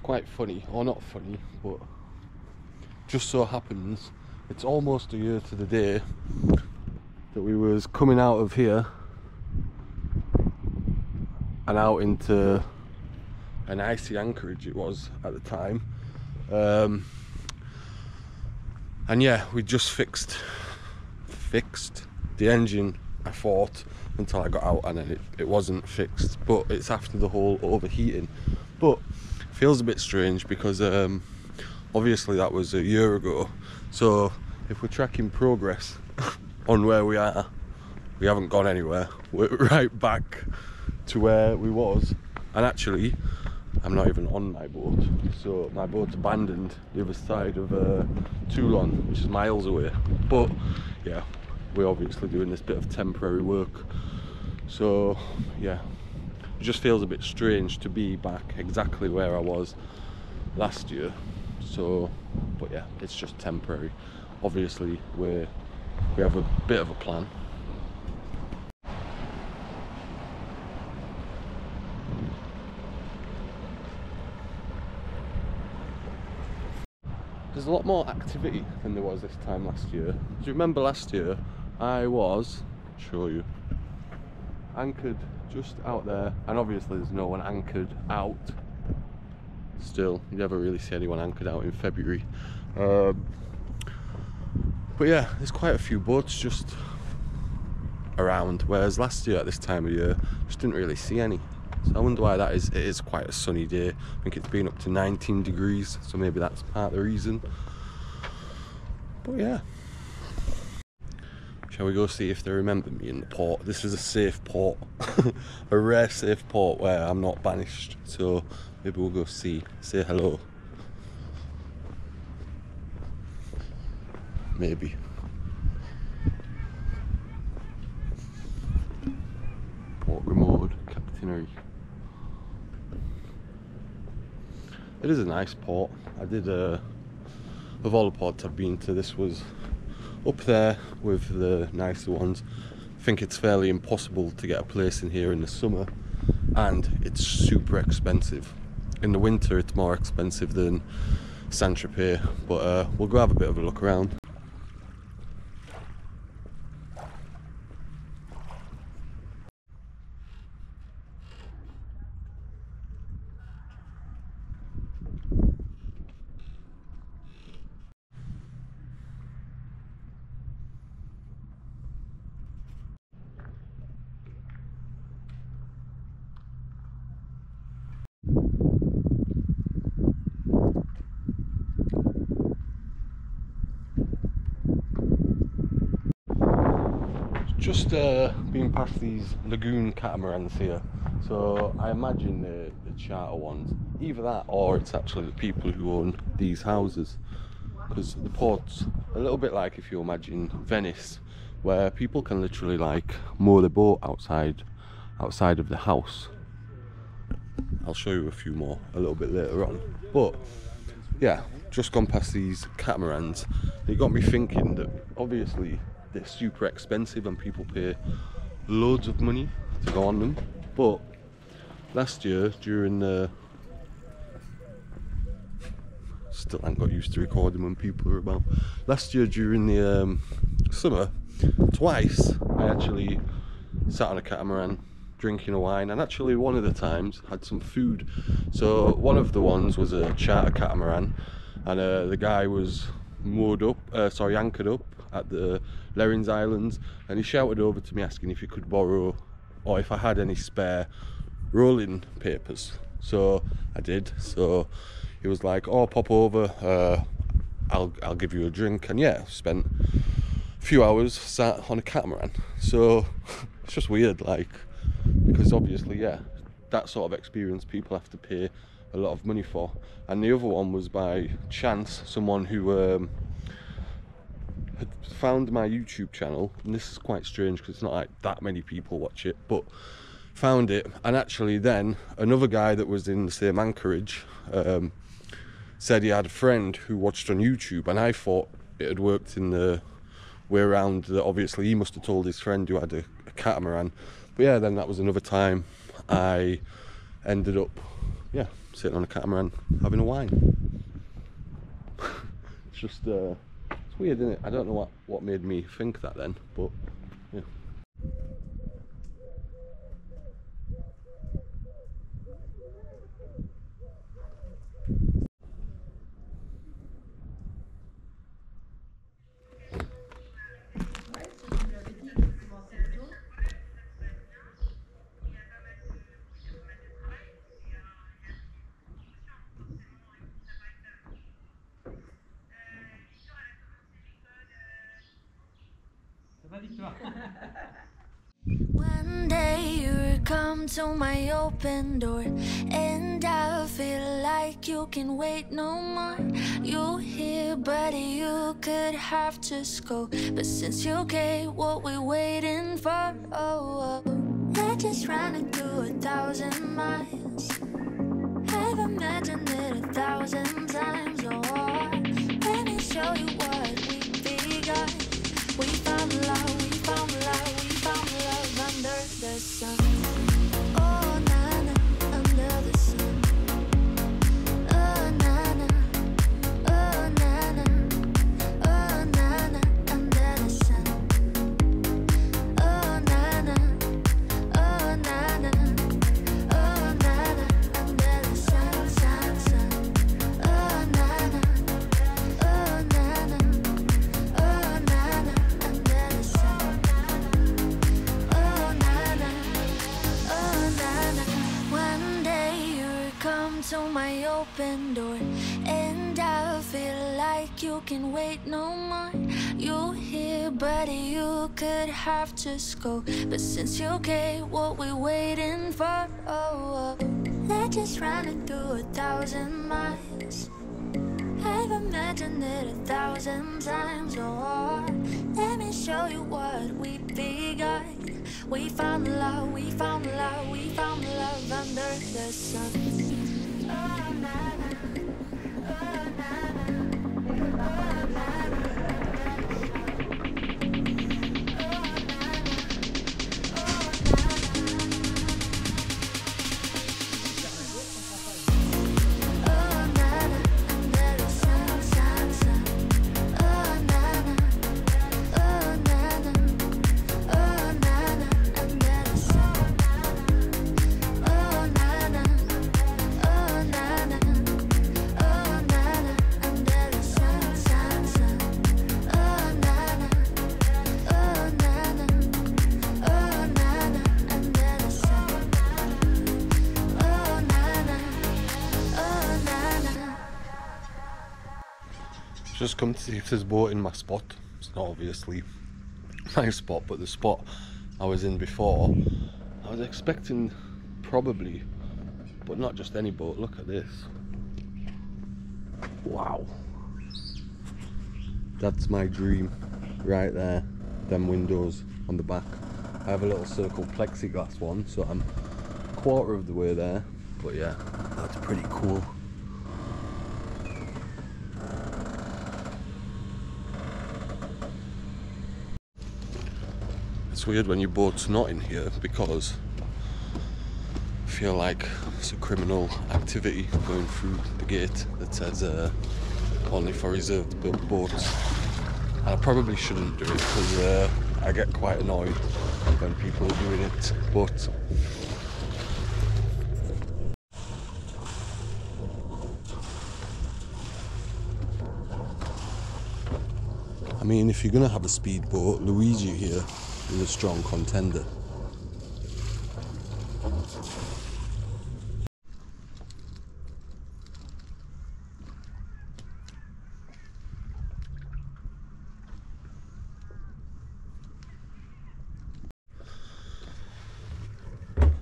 quite funny, or not funny, but just so happens it's almost a year to the day that we was coming out of here and out into an icy anchorage it was at the time. And yeah, we just fixed the engine, I thought, until I got out, and then it wasn't fixed, but it's after the whole overheating. But it feels a bit strange because obviously that was a year ago, so if we're tracking progress on where we are, we haven't gone anywhere. We're right back to where we was. And actually, I'm not even on my boat, so my boat's abandoned the other side of Toulon, which is miles away. But yeah, we're obviously doing this bit of temporary work, so yeah, it just feels a bit strange to be back exactly where I was last year. So, but yeah, it's just temporary. Obviously we have a bit of a plan. There's a lot more activity than there was this time last year. Do you remember last year I was, show you, anchored just out there, and obviously there's no one anchored out still. You never really see anyone anchored out in February. But yeah, there's quite a few boats just around, whereas last year at this time of year just didn't really see any. So I wonder why that is. It is quite a sunny day. I think it's been up to 19 degrees, so maybe that's part of the reason. But yeah. Shall we go see if they remember me in the port? This is a safe port. A rare safe port where I'm not banished. So maybe we'll go say hello. Maybe. Port Grimoaud, Captainary. It is a nice port. I did, of all the ports I've been to, this was up there with the nicer ones. I think it's fairly impossible to get a place in here in the summer, and it's super expensive. In the winter it's more expensive than Saint-Tropez, but we'll go have a bit of a look around. Just been past these lagoon catamarans here, so I imagine the charter ones, either that or it's actually the people who own these houses, because the port's a little bit like if you imagine Venice, where people can literally like moor their boat outside of the house. I'll show you a few more a little bit later on, but yeah, just gone past these catamarans. It got me thinking that obviously they're super expensive and people pay loads of money to go on them, but last year during the still haven't got used to recording when people are about. Last year during the summer, twice I actually sat on a catamaran drinking a wine, and actually one of the times had some food. So one of the ones was a charter catamaran, and the guy was anchored up at the Lerins Islands, and he shouted over to me asking if he could borrow, or if I had any spare rolling papers. So I did. So he was like, "Oh, pop over, I'll give you a drink." And yeah, spent a few hours sat on a catamaran. So it's just weird, like, because obviously, yeah, that sort of experience people have to pay a lot of money for. And the other one was by chance, someone who had found my YouTube channel, and this is quite strange because it's not like that many people watch it, but found it, and actually then another guy that was in the same anchorage said he had a friend who watched on YouTube, and I thought it had worked in the way around, that obviously he must have told his friend who had a catamaran. But yeah, then that was another time I ended up sitting on a catamaran having a wine. It's just it's weird, isn't it? I don't know what made me think that then, but yeah. One day you come to my open door, and I feel like you can wait no more. You here, buddy, you could have just go, but since you came, what we waiting for? Oh, I just ran it through 1,000 miles. I've imagined it 1,000 times. Oh, let me show you what we got. We found love, we found love, we found love under the sun. Oh, na-na, under the sun. Oh, na-na, oh, na-na, oh, na-na, under the sun. Oh, na-na, oh, na-na, oh, na-na, under the sun, sun, sun. Oh, na-na, oh, na-na, oh, na-na, under the sun. Oh, na-na, oh, na-na. One day you come to my open door, and I feel like you can wait no more. You here, buddy, you could have just go, but since you came, what we waiting for? Oh, I just ran it through 1,000 miles. I've imagined it 1,000 times. Oh, let me show you what we got. We found love, we found love, we found love under the sun. Oh, na-na, oh, na-na, oh, na-na. Just come to see if there's boat in my spot. It's not obviously my spot, but the spot I was in before, I was expecting probably, but not just any boat. Look at this. Wow. That's my dream right there. Them windows on the back. I have a little circle plexiglass one, so I'm a quarter of the way there. But yeah, that's pretty cool. It's weird when your boat's not in here because I feel like it's a criminal activity going through the gate that says only for reserved boats. And I probably shouldn't do it because I get quite annoyed when people are doing it, but I mean, if you're gonna have a speedboat, Luigi here is a strong contender.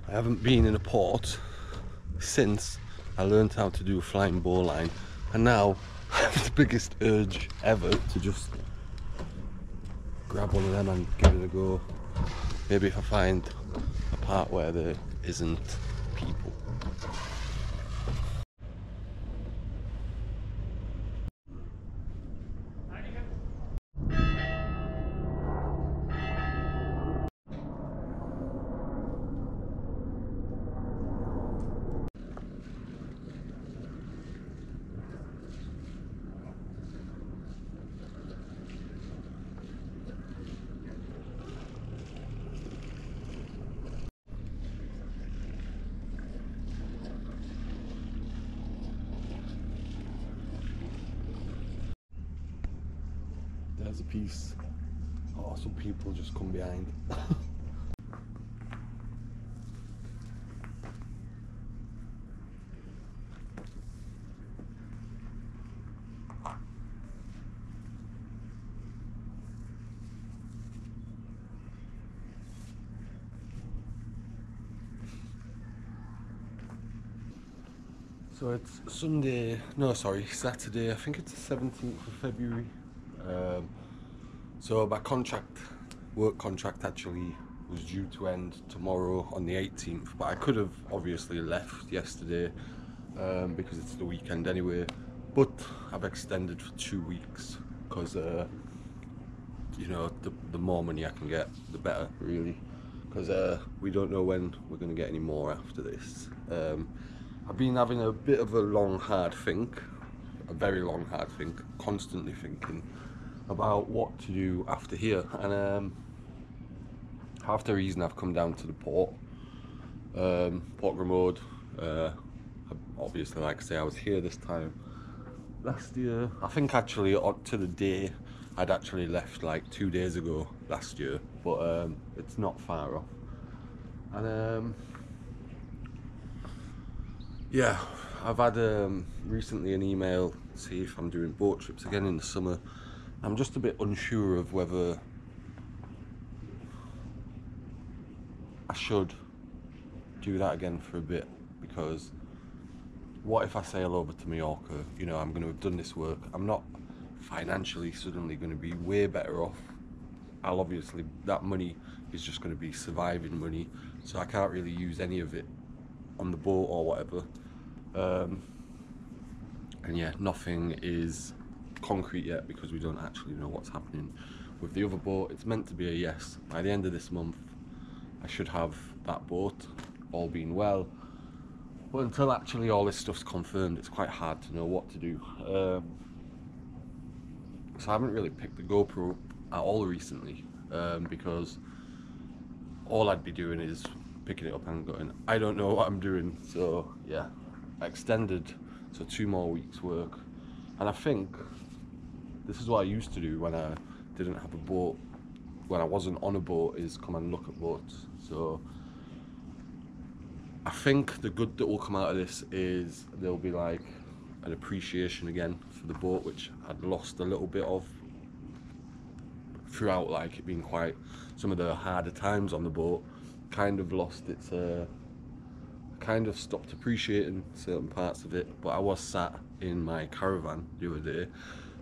I haven't been in a port since I learned how to do a flying bowline, and now I have the biggest urge ever to just grab one of them and give it a go. Maybe if I find a part where there isn't people. There's a piece. Oh, some people just come behind. So it's Sunday, no sorry, Saturday, I think it's the 17th of February. So my work contract actually was due to end tomorrow on the 18th, but I could have obviously left yesterday because it's the weekend anyway, but I've extended for 2 weeks because you know, the more money I can get, the better really, because we don't know when we're going to get any more after this. I've been having a bit of a long hard think, a very long hard think, constantly thinking about what to do after here, and half the reason I've come down to the port, Port Grimoaud, obviously, like I say, I was here this time last year. I think actually to the day I'd actually left like 2 days ago last year, but it's not far off. And yeah, I've had recently an email to see if I'm doing boat trips again in the summer. I'm just a bit unsure of whether I should do that again for a bit, because what if I sail over to Mallorca? You know, I'm going to have done this work. I'm not financially suddenly going to be way better off. I'll obviously, that money is just going to be surviving money, so I can't really use any of it on the boat or whatever. And yeah, nothing is concrete yet because we don't actually know what's happening with the other boat. It's meant to be a yes. By the end of this month, I should have that boat, all being well. But until actually all this stuff's confirmed, it's quite hard to know what to do. So I haven't really picked the GoPro up at all recently, because all I'd be doing is picking it up and going, I don't know what I'm doing. So yeah, I extended, so 2 more weeks work. And I think this is what I used to do when I didn't have a boat, when I wasn't on a boat, is come and look at boats. So I think the good that will come out of this is there'll be like an appreciation again for the boat, which I'd lost a little bit of throughout, like it being quite some of the harder times on the boat. Kind of lost its kind of stopped appreciating certain parts of it. But I was sat in my caravan the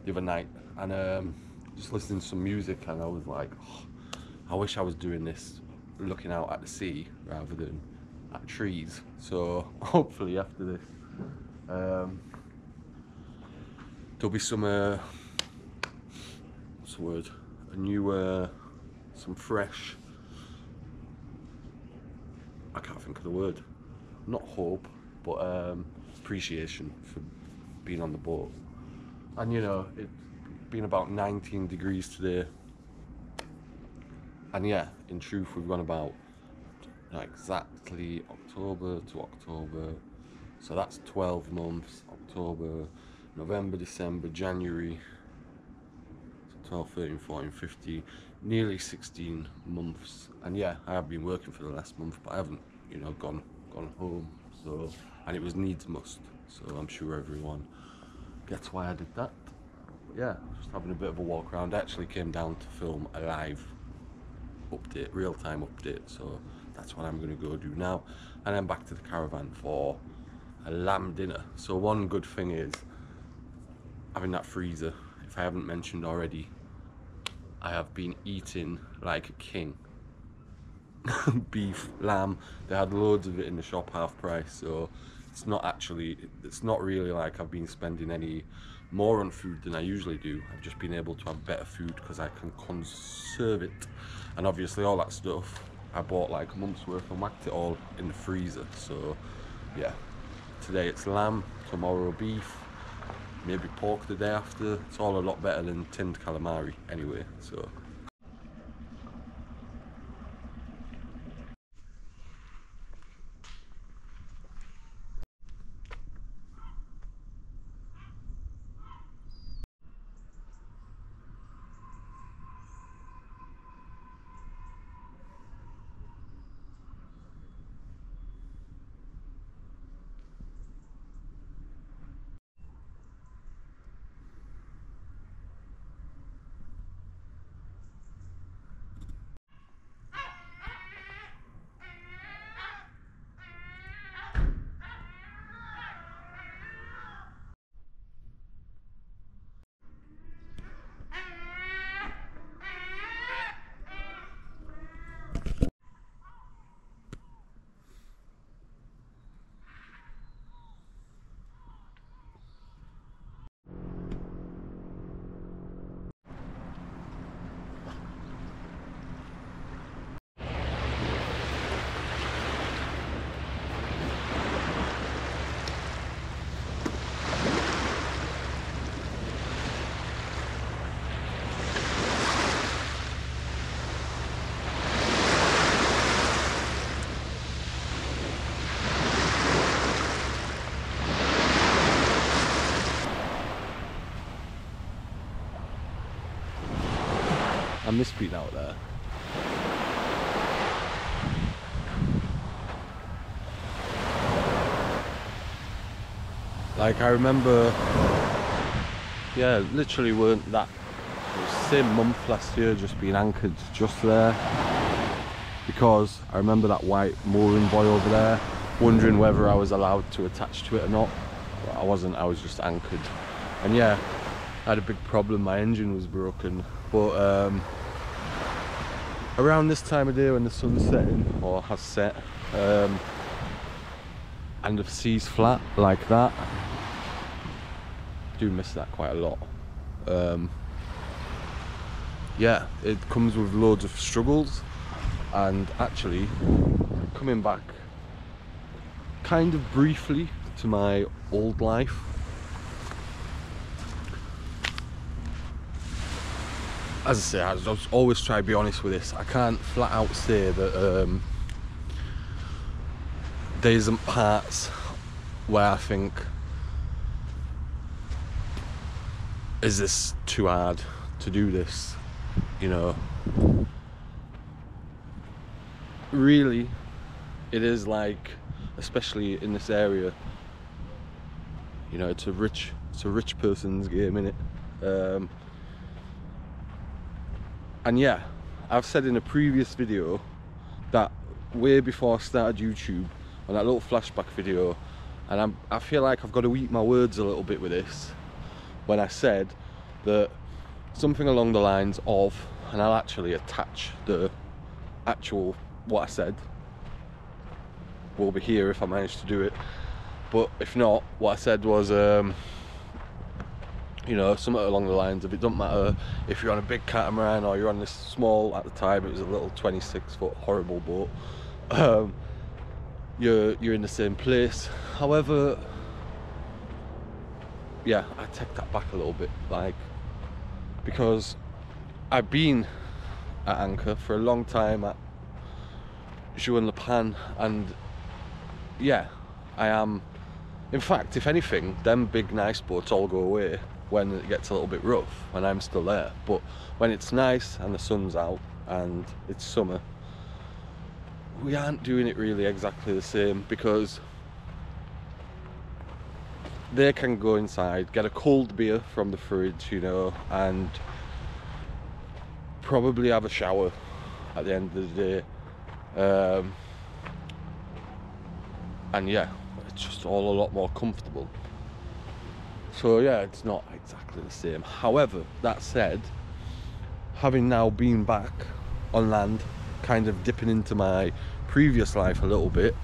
other night, and just listening to some music, and I was like, oh, I wish I was doing this looking out at the sea rather than at trees. So hopefully after this there'll be some what's the word, a new some fresh, I can't think of the word, not hope, but appreciation for being on the boat. And you know, it's been about 19 degrees today, and yeah, in truth we've gone about exactly October to October, so that's 12 months. October, November, December, January, so 12, 13, 14, 15, nearly 16 months. And yeah, I have been working for the last month, but I haven't, you know, gone home. So, and it was needs must, so I'm sure everyone gets why I did that. But yeah, just having a bit of a walk around. I actually came down to film a live update, real-time update, so that's what I'm going to go do now, and then back to the caravan for a lamb dinner. So one good thing is having that freezer. If I haven't mentioned already, I have been eating like a king. Beef, lamb, they had loads of it in the shop, half price, so it's not really like I've been spending any more on food than I usually do. I've just been able to have better food because I can conserve it, and obviously all that stuff I bought like a month's worth and whacked it all in the freezer. So yeah, today it's lamb, tomorrow beef, maybe pork the day after. It's all a lot better than tinned calamari anyway, so. I miss being out there. Like I remember, yeah, literally weren't that, it was the same month last year, just being anchored just there, because I remember that white mooring buoy over there, wondering whether I was allowed to attach to it or not. But I wasn't, I was just anchored. And yeah, I had a big problem, my engine was broken. But around this time of day when the sun's setting, or has set, and the sea's flat like that, I do miss that quite a lot. Yeah, it comes with loads of struggles, and actually coming back kind of briefly to my old life, as I say, I always try to be honest with this. I can't flat out say that there isn't parts where I think, is this too hard to do this, you know? Really, it is like, especially in this area, you know, it's a rich person's game, innit? And yeah, I've said in a previous video that way before I started YouTube, on that little flashback video, and I feel like I've got to eat my words a little bit with this, when I said that something along the lines of, and I'll actually attach the actual what I said, will be here if I manage to do it, but if not, what I said was, you know, something along the lines of, it doesn't matter if you're on a big catamaran or you're on this small, at the time it was a little 26-foot horrible boat, you're in the same place. However, yeah, I take that back a little bit, like, because I've been at anchor for a long time at Juan Le Pan, and yeah, I am, in fact, if anything, them big nice boats all go away when it gets a little bit rough, and I'm still there. But when it's nice and the sun's out and it's summer, we aren't doing it really exactly the same, because they can go inside, get a cold beer from the fridge, you know, and probably have a shower at the end of the day, and yeah, it's just all a lot more comfortable. So yeah, it's not exactly the same. However, that said, having now been back on land, kind of dipping into my previous life a little bit,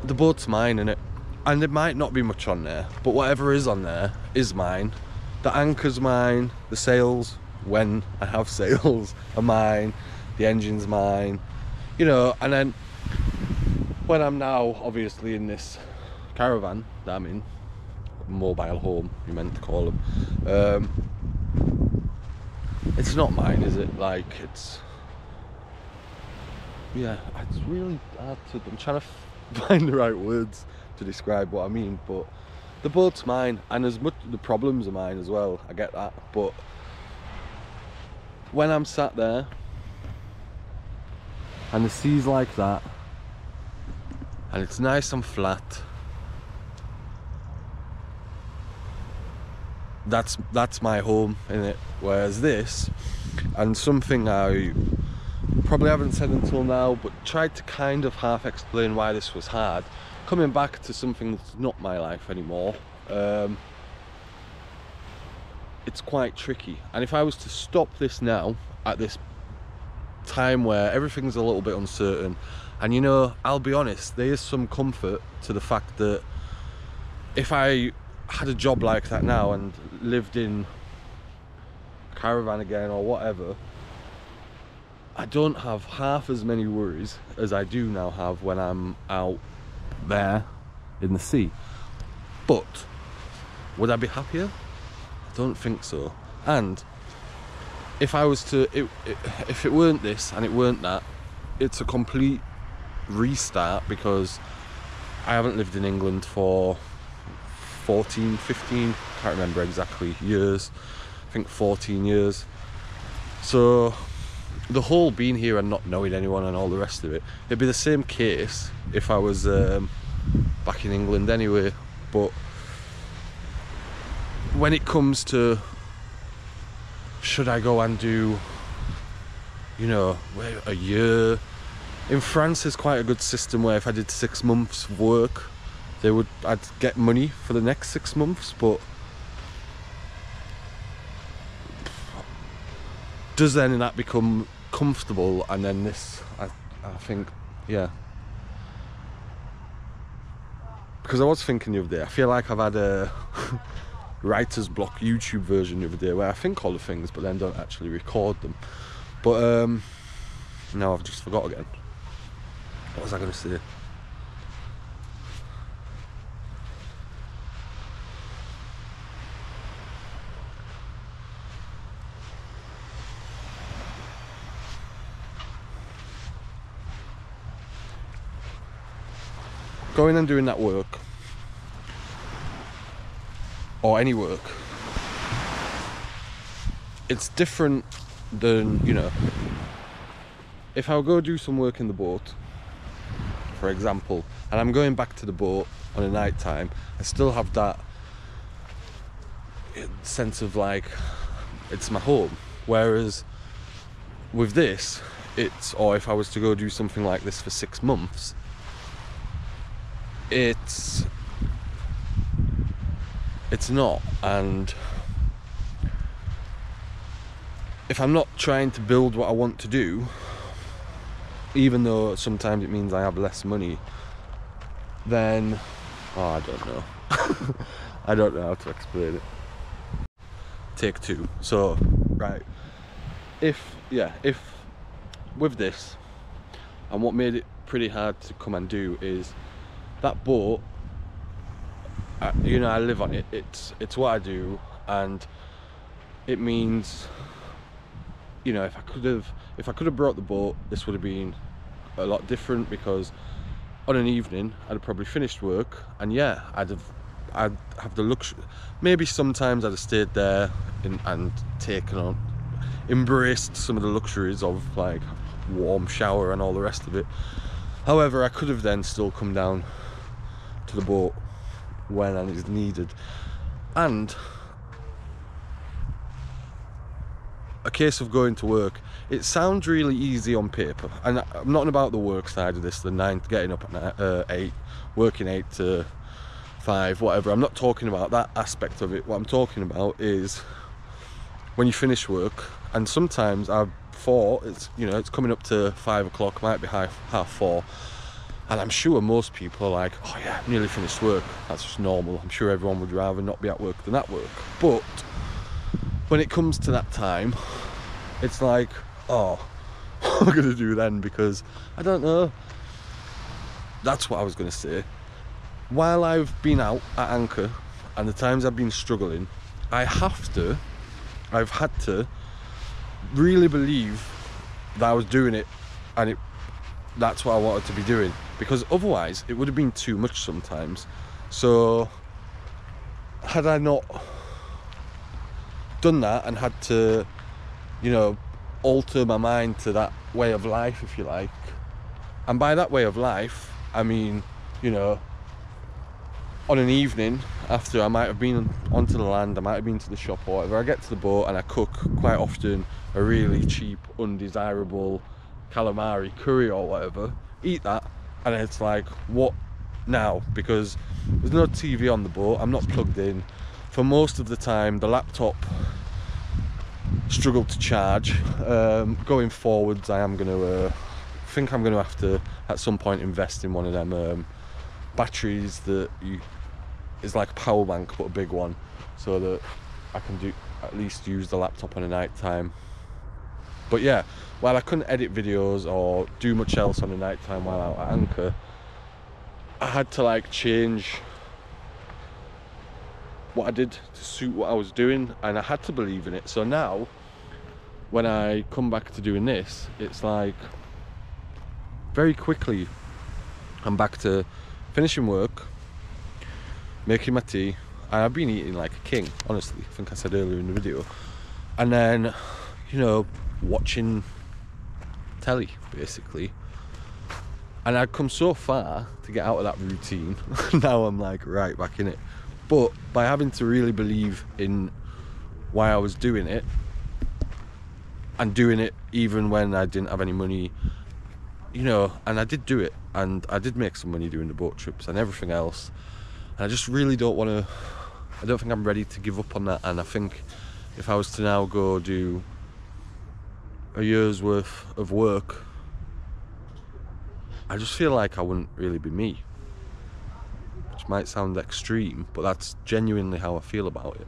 the boat's mine, innit? And there might not be much on there, but whatever is on there is mine. The anchor's mine, the sails, when I have sails, are mine, the engine's mine, you know. And then when I'm now obviously in this caravan that I'm in, mobile home you meant to call them, it's not mine, is it? Like, it's, yeah, it's really hard to, I'm trying to find the right words to describe what I mean, but the boat's mine, and as much the problems are mine as well, I get that. But when I'm sat there and the sea's like that and it's nice and flat, that's my home, innit? Whereas this, and something I probably haven't said until now, but tried to kind of half explain why this was hard, coming back to something that's not my life anymore, it's quite tricky. And if I was to stop this now, at this time where everything's a little bit uncertain, and you know, I'll be honest, there is some comfort to the fact that if I had a job like that now and lived in a caravan again or whatever, I don't have half as many worries as I do now have when I'm out there in the sea. But would I be happier? I don't think so. And if I was to, if it weren't this and it weren't that, it's a complete restart, because I haven't lived in England for 14, 15, can't remember exactly, years. I think 14 years. So the whole being here and not knowing anyone and all the rest of it, it'd be the same case if I was back in England anyway. But when it comes to, should I go and do, you know, a year? In France there's quite a good system where if I did 6 months of work, I'd get money for the next 6 months. But does then that become comfortable? And then this, I think, yeah. Because I was thinking the other day, I feel like I've had a writer's block YouTube version the other day where I think all the things but then don't actually record them. But now I've just forgot again. What was I going to say? Going and doing that work, or any work, it's different than, you know, if I go do some work in the boat, for example, and I'm going back to the boat on a night time, I still have that sense of like, it's my home. Whereas with this, or if I was to go do something like this for 6 months, it's not. And if I'm not trying to build what I want to do, even though sometimes it means I have less money, then I don't know. I don't know how to explain it. Take 2. So right, if with this, and what made it pretty hard to come and do is that boat, you know, I live on it. It's what I do, and it means, you know, if I could have brought the boat, this would have been a lot different, because on an evening I'd have probably finished work, and yeah, I'd have the luxury. Maybe sometimes I'd have stayed there and embraced some of the luxuries of like warm shower and all the rest of it. However, I could have then still come down to the boat when and is needed. And a case of going to work, it sounds really easy on paper, and I'm not about the work side of this, getting up at 8, working 8 to 5, whatever. I'm not talking about that aspect of it. What I'm talking about is when you finish work, and sometimes I've thought it's coming up to 5 o'clock, might be half 4, and I'm sure most people are like, oh yeah, I've nearly finished work. That's just normal. I'm sure everyone would rather not be at work than at work. But when it comes to that time, it's like, oh, what am I going to do then? Because I don't know. That's what I was going to say. While I've been out at anchor and the times I've been struggling, I've had to really believe that I was doing it, and that's what I wanted to be doing, because otherwise it would have been too much sometimes. So had I not done that and had to, you know, alter my mind to that way of life, if you like, and by that way of life I mean, you know, on an evening after I might have been onto the land, I might have been to the shop or whatever, I get to the boat and I cook quite often a really cheap, undesirable calamari curry or whatever, eat that, and it's like, what now? Because there's no TV on the boat, I'm not plugged in. For most of the time the laptop struggled to charge. Going forwards, I'm going to have to at some point invest in one of them batteries that is like a power bank but a big one, so that I can at least use the laptop on a night time. But yeah, while I couldn't edit videos or do much else on a night time while out at anchor, I had to like change what I did to suit what I was doing, and I had to believe in it. So now when I come back to doing this, it's like very quickly I'm back to finishing work, making my tea, and I've been eating like a king, honestly. I think I said earlier in the video. And then you know, watching telly basically. And I'd come so far to get out of that routine. Now I'm like right back in it. But by having to really believe in why I was doing it, and doing it even when I didn't have any money, you know, and I did do it, and I did make some money doing the boat trips and everything else. And I just really don't want to, I don't think I'm ready to give up on that. And I think if I was to now go do a year's worth of work, I just feel like I wouldn't really be me. Which might sound extreme, but that's genuinely how I feel about it.